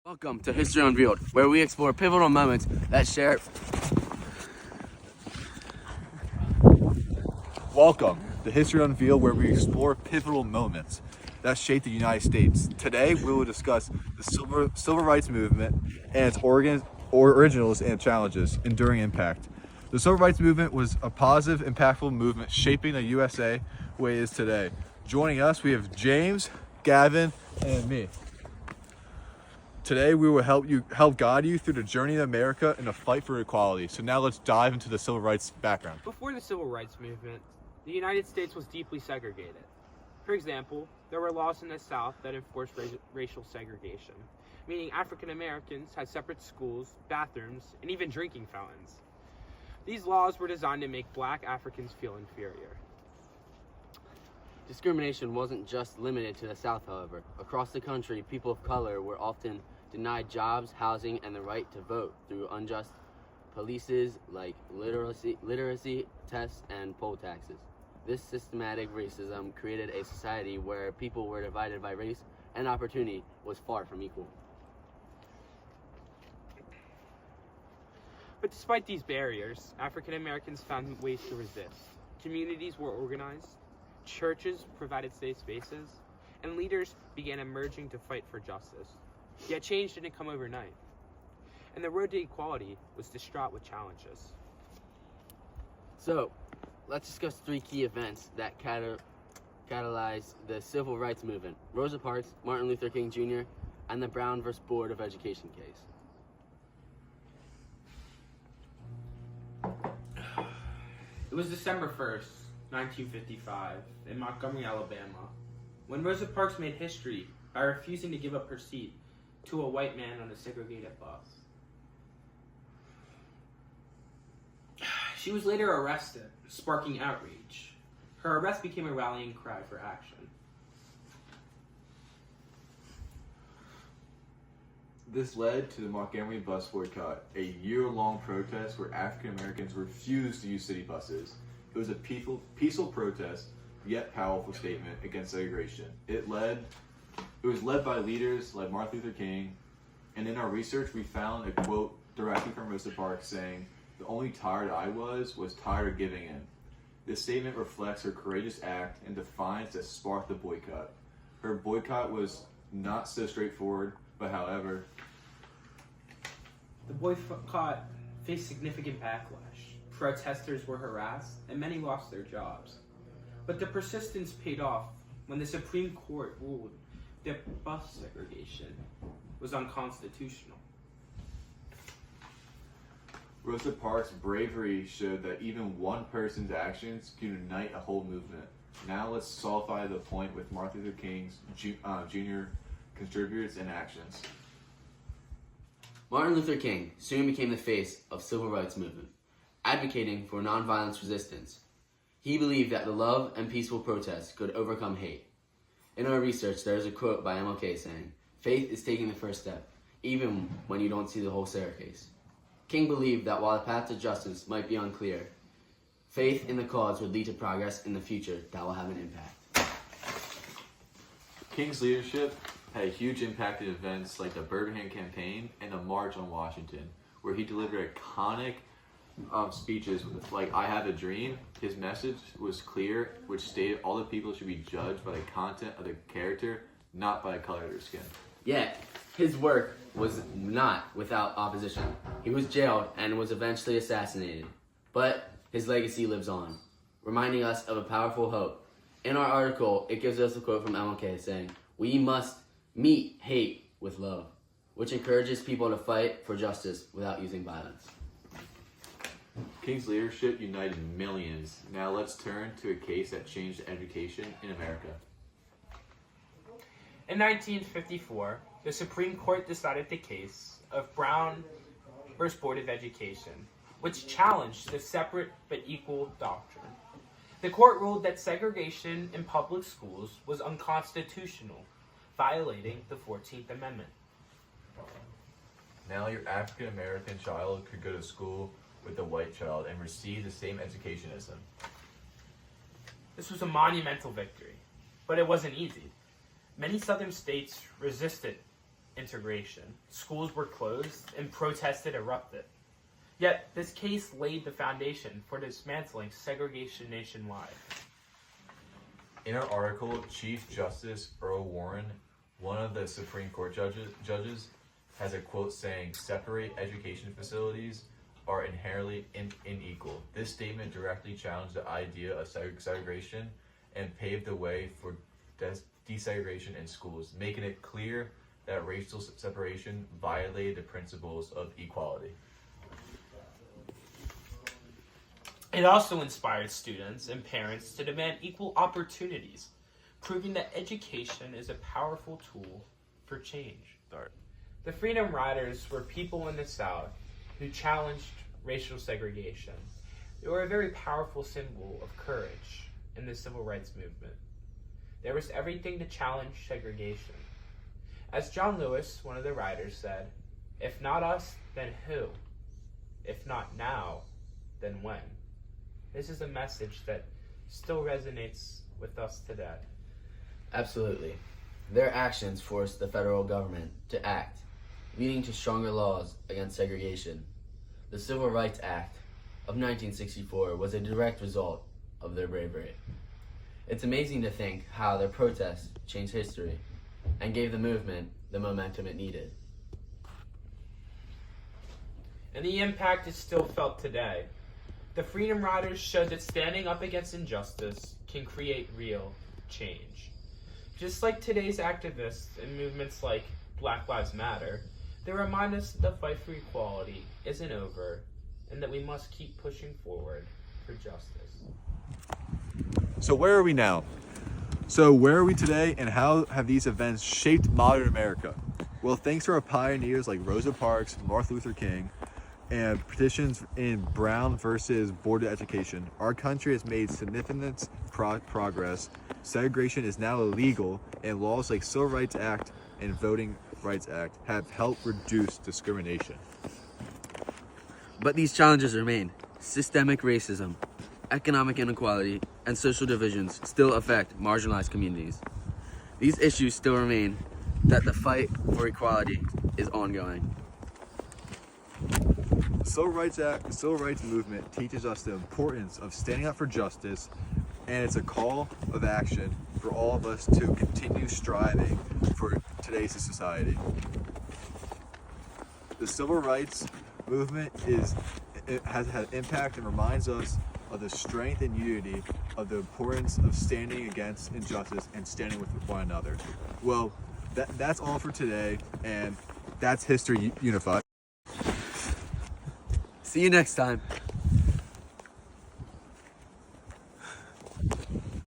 Welcome to History Unveiled, where we explore pivotal moments that share. Welcome to History Unveiled, where we explore pivotal moments that shaped the United States. Today, we will discuss the civil rights movement and its originals and challenges, enduring impact. The civil rights movement was a positive, impactful movement shaping the USA the way it is today. Joining us, we have James, Gavin, and me. Today, we will help guide you through the journey of America in the fight for equality. So now let's dive into the civil rights background. Before the civil rights movement, the United States was deeply segregated. For example, there were laws in the South that enforced racial segregation, meaning African Americans had separate schools, bathrooms, and even drinking fountains. These laws were designed to make black Africans feel inferior. Discrimination wasn't just limited to the South, however. Across the country, people of color were often denied jobs, housing, and the right to vote through unjust policies like literacy tests and poll taxes. This systematic racism created a society where people were divided by race and opportunity was far from equal. But despite these barriers, African Americans found ways to resist. Communities were organized, churches provided safe spaces, and leaders began emerging to fight for justice. Yet change didn't come overnight, and the road to equality was distraught with challenges. So, let's discuss three key events that catalyzed the civil rights movement: Rosa Parks, Martin Luther King Jr., and the Brown v. Board of Education case. It was December 1st, 1955, in Montgomery, Alabama, when Rosa Parks made history by refusing to give up her seat to a white man on a segregated bus. She was later arrested, sparking outrage. Her arrest became a rallying cry for action. This led to the Montgomery bus boycott, a year-long protest where African Americans refused to use city buses. It was a peaceful protest, yet powerful statement against segregation. It was led by leaders like Martin Luther King, and in our research we found a quote directly from Rosa Parks saying, "The only tired I was tired of giving in." This statement reflects her courageous act and defiance that sparked the boycott. Her boycott was not so straightforward, but however, The boycott faced significant backlash. Protesters were harassed, and many lost their jobs. But the persistence paid off when the Supreme Court ruled that bus segregation was unconstitutional. Rosa Parks' bravery showed that even one person's actions can unite a whole movement. Now let's solidify the point with Martin Luther King's Jr. contributors and actions. Martin Luther King soon became the face of the civil rights movement, advocating for nonviolence resistance. He believed that the love and peaceful protest could overcome hate. In our research, there is a quote by MLK saying, "Faith is taking the first step, even when you don't see the whole staircase." King believed that while the path to justice might be unclear, faith in the cause would lead to progress in the future that will have an impact. King's leadership had a huge impact in events like the Birmingham Campaign and the March on Washington, where he delivered iconic speeches like "I Have a Dream." His message was clear, which stated all the people should be judged by the content of their character, not by the color of their skin. Yet, his work was not without opposition. He was jailed and was eventually assassinated. But his legacy lives on, reminding us of a powerful hope. In our article, it gives us a quote from MLK saying, "We must meet hate with love," which encourages people to fight for justice without using violence. King's leadership united millions. Now let's turn to a case that changed education in America. In 1954, the Supreme Court decided the case of Brown v. Board of Education, which challenged the separate but equal doctrine. The court ruled that segregation in public schools was unconstitutional, violating the 14th Amendment. Now your African American child could go to school with a white child and receive the same education as them. This was a monumental victory, but it wasn't easy. Many southern states resisted integration. Schools were closed and protests erupted. Yet, this case laid the foundation for dismantling segregation nationwide. In our article, Chief Justice Earl Warren, one of the Supreme Court judges, has a quote saying, "Separate education facilities are inherently unequal." This statement directly challenged the idea of segregation and paved the way for desegregation in schools, making it clear that racial separation violated the principles of equality. It also inspired students and parents to demand equal opportunities, proving that education is a powerful tool for change. The Freedom Riders were people in the South who challenged racial segregation. They were a very powerful symbol of courage in the civil rights movement. There was everything to challenge segregation. As John Lewis, one of the riders, said, "If not us, then who? If not now, then when?" This is a message that still resonates with us today. Absolutely. Their actions forced the federal government to act, leading to stronger laws against segregation. The Civil Rights Act of 1964 was a direct result of their bravery. It's amazing to think how their protests changed history and gave the movement the momentum it needed. And the impact is still felt today. The Freedom Riders showed that standing up against injustice can create real change. Just like today's activists and movements like Black Lives Matter, they remind us that the fight for equality isn't over and that we must keep pushing forward for justice. So where are we now? So where are we today, and how have these events shaped modern America? Well, thanks to our pioneers like Rosa Parks, Martin Luther King, and petitions in Brown versus Board of Education, our country has made significant progress. Segregation is now illegal, and laws like Civil Rights Act and Voting Rights Act have helped reduce discrimination. But these challenges remain. Systemic racism, economic inequality, and social divisions still affect marginalized communities. These issues still remain that the fight for equality is ongoing. Civil rights movement teaches us the importance of standing up for justice, and it's a call of action for all of us to continue striving for today's society. The civil rights movement has had impact and reminds us of the strength and unity of the importance of standing against injustice and standing with one another. Well, that's all for today, and that's History Unified. See you next time.